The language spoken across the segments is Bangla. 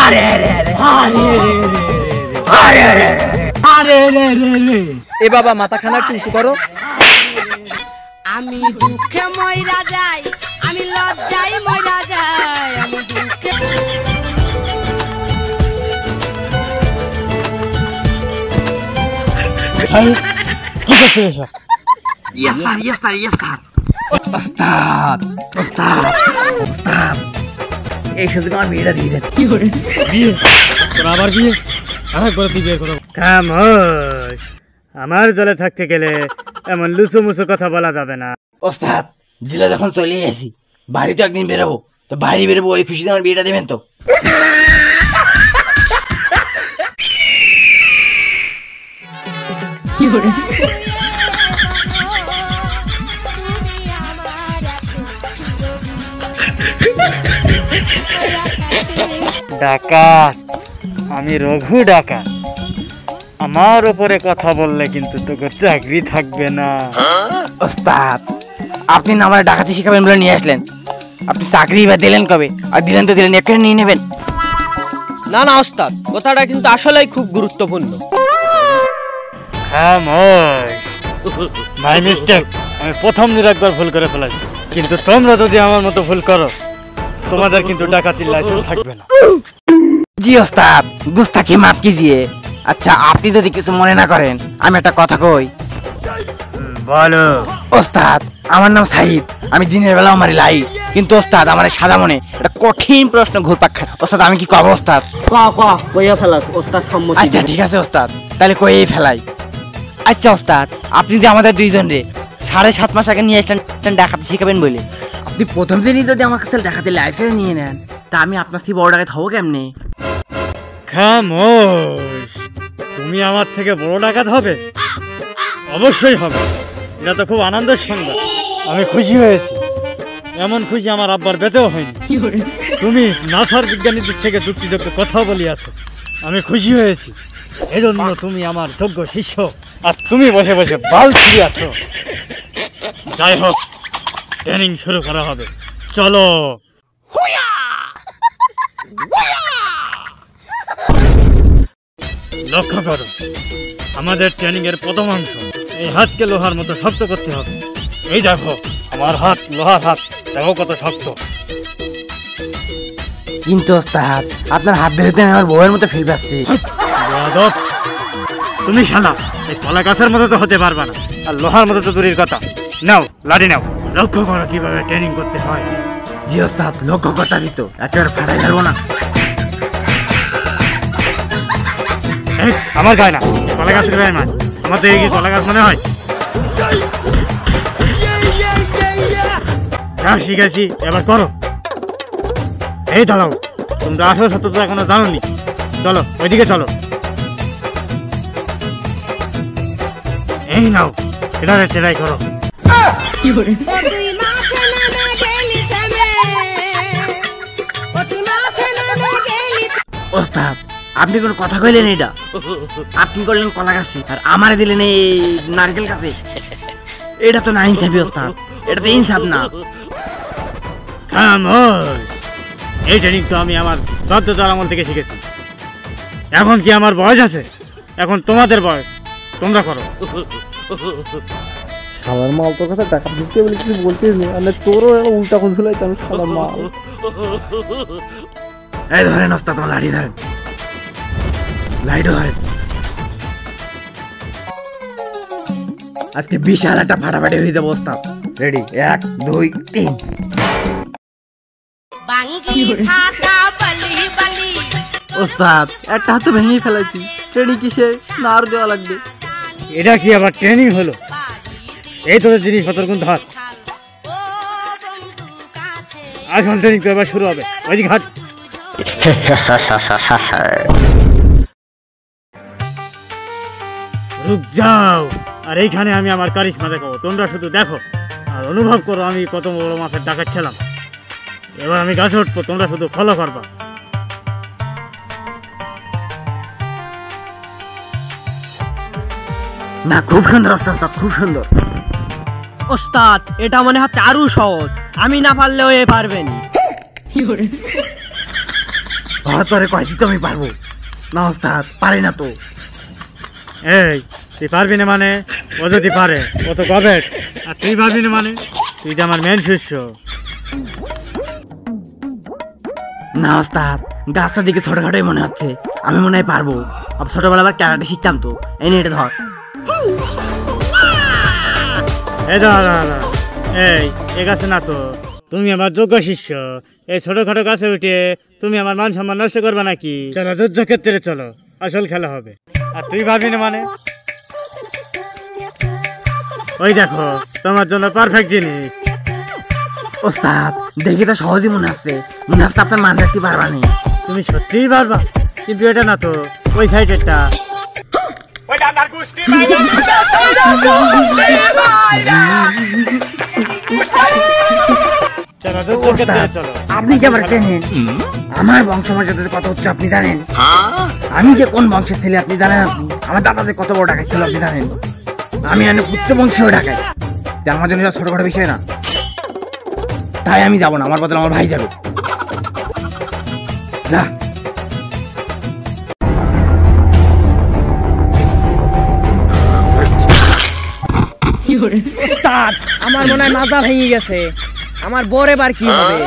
আরে রে রে আরে রে আরে রে আরে রে রে এ বাবা মাথাখানা একটু উঁচু করো। আমি দুঃখে মইরা যাই, আমি লজ্জায় মইরা যাই, আমি দুঃখে কি করছো এসব? Yes sir, yes sir, yes sir. ওস্তাদ ওস্তাদ ওস্তাদ, এই সুযোগ আমার বিয়েটা দিয়ে দেন। কি করে বিয়ে? তোর আবার বিয়ে? আমার করে তুই বিয়ে করো? খামোশ, আমার দলে থাকতে গেলে এমন লুচু মুচু কথা বলা যাবে না। ওস্তাদ জেলা যখন চলে আসি, বাড়ি তো একদিন বেরোবো, তো বাইরে বেরোবো, ওই খুশিতে আমার বিয়েটা দেবেন তো? কি করে ডাকাত, আমি রঘু ডাকাত। আমার উপরে কথা বললে কিন্তু তোকে চাকরি থাকবে না। ওস্তাদ আপনি না আমার ডাকাতি শিখাবেন বলে নিয়ে আসলেন, আপনি চাকরি বা দিলেন কবে? আর দিলেন তো দিলেন, এখানে নিয়ে নেবেন। না না ওস্তাদ, কথাটা কিন্তু আসলেই খুব গুরুত্বপূর্ণ। মাই মিস্টেক, আমি প্রথম দিন একবার ভুল করে ফেলেছি, কিন্তু তোমরা যদি আমার মতো ভুল করো তোমাদের কিন্তু ডাকাতির লাইসেন্স থাকবে না। জি ওস্তাদ, গুস্তাখি মাফ কিজিয়ে। আচ্ছা আপনি যদি কিছু মনে না করেন, আমি একটা কথা কই। বলো। ওস্তাদ আমার নাম সাহিদ, আমি দিনের বেলাও মারি লাই, কিন্তু ওস্তাদ আমার সাদা মনে একটা কঠিন প্রশ্ন ঘুরপাক খায়। ওস্তাদ আমি কি কব ওস্তাদ? কইয়া ফেলাস ওস্তাদ সম্মতি। আচ্ছা ঠিক আছে ওস্তাদ, তাহলে কইই ফেলাই। আচ্ছা ওস্তাদ, আপনি যে আমাদের দুইজন রে 7.5 মাস আগে নিয়ে আসলেন ডাকাতি শিখাবেন বলে, আপনি প্রথম দিনই যদি আমার কাছে ডাকাতি লাইসেন্স নিয়ে নেন, তা আমি আপনার থেকে বড় ডাকাত হবো কেমনে? খামোশ, তুমি আমার থেকে বড় ডাকাত হবে? অবশ্যই হবে, এটা তো খুব আনন্দের সংবাদ। আমি খুশি হয়েছি, এমন খুশি আমার আব্বার বেতেও হয়নি। তুমি নাসার বিজ্ঞানীর দিক থেকে যুক্তিযোগ্য কথা বলিয়াছো, আমি খুশি হয়েছি। এই জন্য তুমি আমার যোগ্য শিষ্য, আর তুমি বসে বসে বাল ছিঁড়ে আছো। যাই হোক, ট্রেনিং শুরু করা হবে, চলো। লক্ষ্য করো, আমাদের ট্রেনিং এর প্রথম অংশ, এই হাতকে লোহার মতো শক্ত করতে হবে। এই দেখো আমার হাত, লোহার হাত, দেখো কত শক্ত। কিন্তু ওস্তাদ আপনার হাত ধরে তো আমার বউয়ের মতো ফিল পাচ্ছি। তুমি শালা এই কলা গাছের মতো তো হতে পারবা না, আর লোহার মতো তো দূরের কথা। নাও লাঠি নাও, লক্ষ্য করো কিভাবে ট্রেনিং করতে হয়। জি ওস্তাদ, লক্ষ্য করতে দিত, একেবারে ফাটাই ফেলবো না। আমার গায়ে না, কলা গাছের গায়ে নয়। আমার তো এই কি কলা গাছ মনে হয়? যা শিখেছি এবার করো। এই দাঁড়াও, তোমরা 18 শতক এখনো জানোনি। চলো ওইদিকে চলো। এই নাও, এটারে ট্রাই করো। ওস্তাদ আপনি কোন কথা কইলেন? এটা আপনি করলেন কলা গাছে, আর আমারে দিলেন এই নারকেল গাছে। এটা তো না ইনসাফি ওস্তাদ, এটা তো ইনসাফ না। এই ট্রেনিং তো আমি আমার বাধ্যতার আমল থেকে শিখেছি। এখন কি আমার বয়স আছে? এখন তোমাদের বয়স, তোমরা করো। শালার মাল, তোর কাছে টাকা শিখতে বলে কিছু বলছিস না, মানে তোরও উল্টা কথা শুনাইতাম। শালার মাল, এই ধরেন ওস্তাদ, তোমার লাঠি ধরেন, লাঠি ধরেন। আজকে বিশাল একটা ফাটাফাটি হয়ে যাবো ওস্তাদ। রেডি, 1 2 3। ওস্তাদ একটা হাত তো ভেঙে ফেলাইছি, ট্রেনিং কিসে না আর দেওয়া লাগবে? এটা কি আবার ট্রেনিং হলো? এই তোদের জিনিসপত্র কোন ধার? আসল ট্রেনিং তো এবার শুরু হবে। ওই ঘাট রুক যাও, আর এইখানে আমি আমার কারিশমা দেখাবো। তোমরা শুধু দেখো আর অনুভব করো আমি কত বড় মাছের ডাকাত ছিলাম। এবার আমি গাছে উঠবো, তোমরা শুধু ফলো করবা। না খুব সুন্দর ওস্তাদ, খুব সুন্দর। ওস্তাদ এটা মনে হচ্ছে আরো সহজ, আমি না পারলেও এ পারবেনি। তোরে কয়েছি তো আমি পারবো না ওস্তাদ, পারি না তো। এই তুই পারবি না মানে? ও যদি পারে ও তো গবেট, আর তুই পারবি না মানে? তুই তো আমার মেন শিষ্য। না ওস্তাদ, গাছটার দিকে ছোটখাটোই মনে হচ্ছে, আমি মনে হয় পারবো। আবার ছোটবেলা আবার ক্যারাটে শিখতাম তো। এই নিয়ে এটা ধর। এই দাদা, এই গাছে না তো, তুমি আমার যোগ্য শিষ্য। এই ছোটখাটো গাছে উঠে তুমি আমার মান সম্মান নষ্ট করবে নাকি? চলো যুদ্ধক্ষেত্রে চলো, আসল খেলা হবে। আর তুই ভাবি না মানে? ওই দেখো তোমার জন্য পারফেক্ট জিনিস। ওস্তাদ দেখি তো সহজই মনে হচ্ছে আপনার মান রাখতে পারবা নি। তুমি সত্যিই পারবা, কিন্তু এটা না তো, ওই সাইডেরটা। আপনি কি আমার চেনেন? আমার বংশমর্যাদা কত উচ্চ আপনি জানেন? আমি যে কোন বংশের ছেলে আপনি জানেন? আমার দাদা যে কত বড় ডাকাত ছিল আপনি জানেন? আমি অনেক উচ্চ বংশীয় ডাকাই। আমার জন্য ছোটখাটো বিষয় না, তাই আমি যাবো না, আমার বদলে আমার ভাই যাবে। যা। ওস্তাদ আমার মনে হয় মাজা ভেঙে গেছে, আমার বর এবার কি হবে?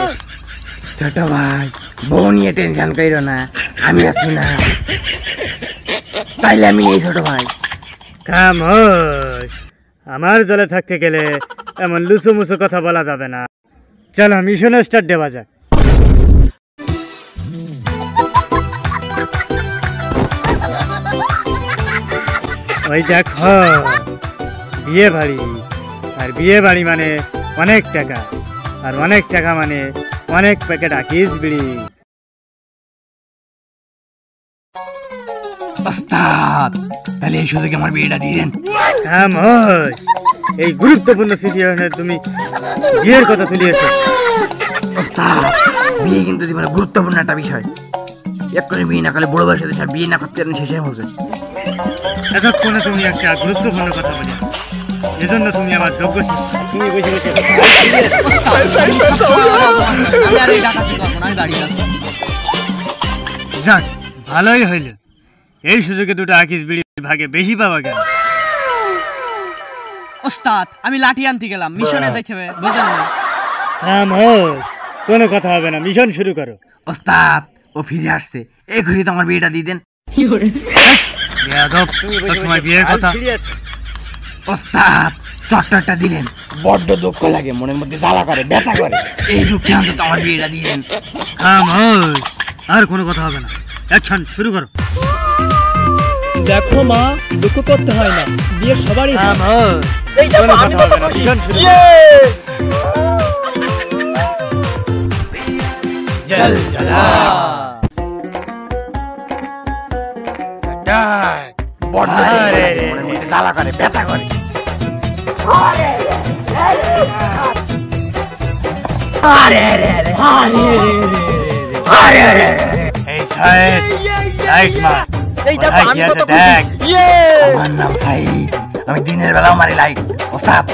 ছোট ভাই, বউ নিয়ে টেনশন কইরো না, আমি আছি না। তাইলে আমি নেই ছোট ভাই। খামোশ, আমার দলে থাকতে গেলে এমন লুচু মুচু কথা বলা যাবে না। চলো মিশন স্টার্ট দেওয়া যাক। ওই দেখো বিয়ে বাড়ি, আর বিয়ে বাড়ি মানে অনেক টাকা, আর অনেক টাকা মানে অনেক প্যাকেট আকিস বিড়ি। ওস্তাদ তাহলে এই সুযোগে আমার বিয়েটা দিয়ে দেন। খামোশ, এই গুরুত্বপূর্ণ সিচুয়েশনে তুমি বিয়ের কথা তুলিয়েছো। ওস্তাদ বিয়ে কিন্তু জীবনে গুরুত্বপূর্ণ একটা বিষয়। এক করে বিয়ে না করলে বড় বয়সে দেশে বিয়ে না করতে শেষে বসবে। এতক্ষণে তুমি একটা গুরুত্বপূর্ণ কথা বলে, এজন্য তুমি আমার যোগ্য শিষ্য। তুমি বুঝে গেছো। যাক, ভালোই হইল। এই সুযোগে দুটো আকিস বিড়ি ভাগে বেশি পাওয়া গেল। ওস্তাদ আমি লাঠি আনতে গেলাম, মিশনে যাইতে হবে, বুঝেন না? খামোশ, কোনো কথা হবে না, মিশন শুরু করো। ওস্তাদ ও ফিরে আসছে, এই খুশি তো আমার বিয়েটা দিয়ে দেন। বেয়াদব, সবসময় বিয়ের কথা। ওস্তাদ চট্টরটা দিলেন, বড্ড দুঃখ লাগে, মনের মধ্যে জ্বালা করে, ব্যথা করে। এই দুঃখে অন্তত আমার বিয়েটা দিয়ে দেন। খামোশ, আর কোনো কথা হবে না, অ্যাকশন শুরু করো। দেখো মা, দুঃখ করতে হয় না, বিয়ে সবারই হয়। খামোশ, কোনো কথা হবে না, মিশন শুরু করো। জল জলা বড্ড দুঃখ লাগে, মনের মধ্যে জ্বালা করে, ব্যথা করে। এই সাইড লাইট মার, কোথায় কি আছে দেখ। আমার নাম সাইদ, আমি দিনের বেলাও মারি লাইট। ওস্তাদ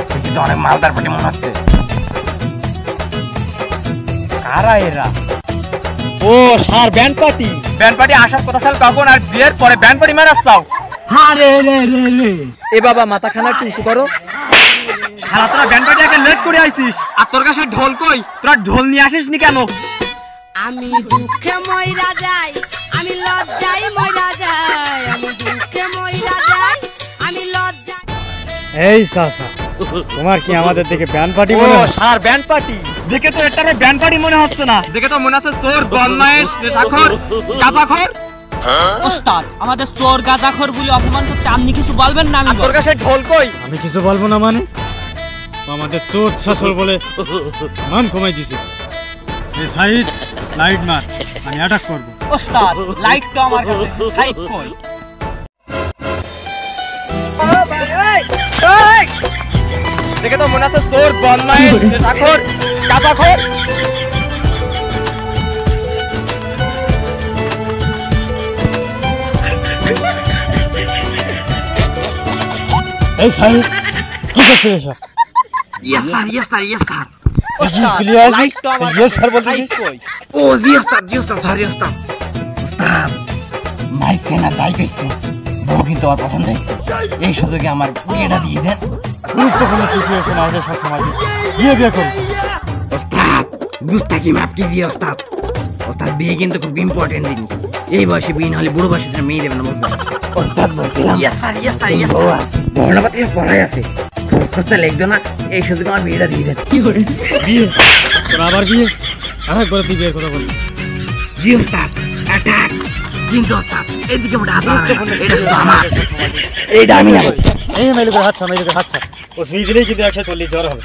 তুই কিন্তু অনেক মালদার পাটি মনে হচ্ছে। কারা এরা? ও সার ব্যান্ড পার্টি। ব্যান্ড পার্টি আসার কথা ছিল তখন, আর বিয়ের পরে ব্যান্ড পার্টি মারার চাও? এ বাবা মাথাখানা একটু উঁচু করো। সারা তোরা ব্যান্ড পার্টি আগে লেট করে আইছিস, আর তোর কাছে ঢোল কই? তোরা ঢোল নিয়ে আসিস নি কেন? আমি দুঃখে মইরা যাই, আমি লজ্জায় মইরা যাই, আমি দুঃখে মইরা যাই, আমি লজ্জায়। এই চাচা, তোমার কি আমাদের দিকে ব্যান্ড পার্টি মনে হয়? সার ব্যান্ড পার্টি দেখে তো এটারে ব্যান্ড পার্টি মনে হচ্ছে না, দেখে তো মনে হচ্ছে চোর, বদমাইশ, নেশাখোর, গাঁজাখোর। ওস্তাদ আমাদের চোর গাঁজাখোর বলে অপমান করছে, আপনি কিছু বলবেন না? আমি তোর কাছে ঢোল কই? আমি কিছু বলবো না মানে? আমাদের চোর শাসর বলে মান কমাই দিছে। এই সাইড লাইট মার, আমি অ্যাটাক করবো। ওস্তাদ লাইট তো আমার কাছে, সাইড কই? দেখে তো মনে হচ্ছে চোর, বদমাইশ, নেশাখোর, গাঁজাখোর। এই সাইড কি করছিস এসব? Yes sir, yes sir, yes sir. স্কুলে আসি ইয়ে স্যার বলতেছি ও জি ওস্তাদ সরি ওস্তাদ ওস্তাদ মাইছে না যাই পেয়েছেন বউ কিন্তু আমার পছন্দ হয়েছে এই সুযোগে আমার বিয়েটা দিয়ে দেন গুরুত্বপূর্ণ সিচুয়েশন আছে সবসময় বিয়ে করুন ওস্তাদ গুস্তাকি মাফ कीजिए ওস্তাদ ওস্তাদ বিয়ে কিন্তু খুব ইম্পর্টেন্ট জিনিস এই বয়সে বিয়ে না হলে বুড়ো বয়সে মেয়ে দেবেন না বুঝবেন ওস্তাদ বলছিলাম ইয়েস স্যার বর্ণপাতি পড়াই আছে খরচ খরচা লিখতো না এই সুযোগে আমার বিয়েটা দিয়ে দেন বিয়ে তোর আবার বিয়ে আরেকবার তুই বিয়ের কথা বলবি জি ওস্তাদ অ্যাটাক কিন্তু ওস্তাদ এইদিকে মোটা হাত বাড়াবেন না। এটা শুধু আমার এইটা আমি না এই মেলুকের হাতছা ও সুই দিলেই কিন্তু 140 জ্বর হবে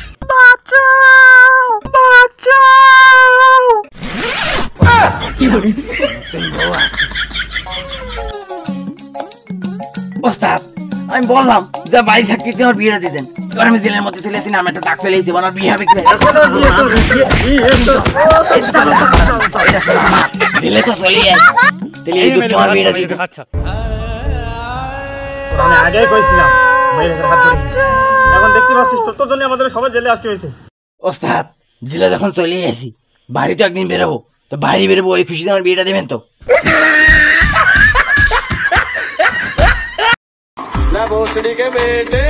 ওস্তাদ আমি বললাম যে বাড়ি থাকতে আমার বিয়েটা দিতেন আমি জেলের মধ্যে চলে আসি না আমি একটা ডাক চলে এসেছি ওনার বিয়ে হবে জেলে তো চলেই আসি তাহলে এই দুটো আমার বিয়েটা দিতেন আচ্ছা আমি আগেই কইছিলাম মেয়েদের হাত ধরে এখন দেখতে পাচ্ছিস তোর জন্য আমাদের সবাই জেলে আসতে হয়েছে ওস্তাদ জেলে যখন চলে আসি বাড়ি তো একদিন বেরোবো তো বাইরে বেরোবো ওই খুশিতে আমার বিয়েটা দেবেন তো ना भोसड़ी के बेटे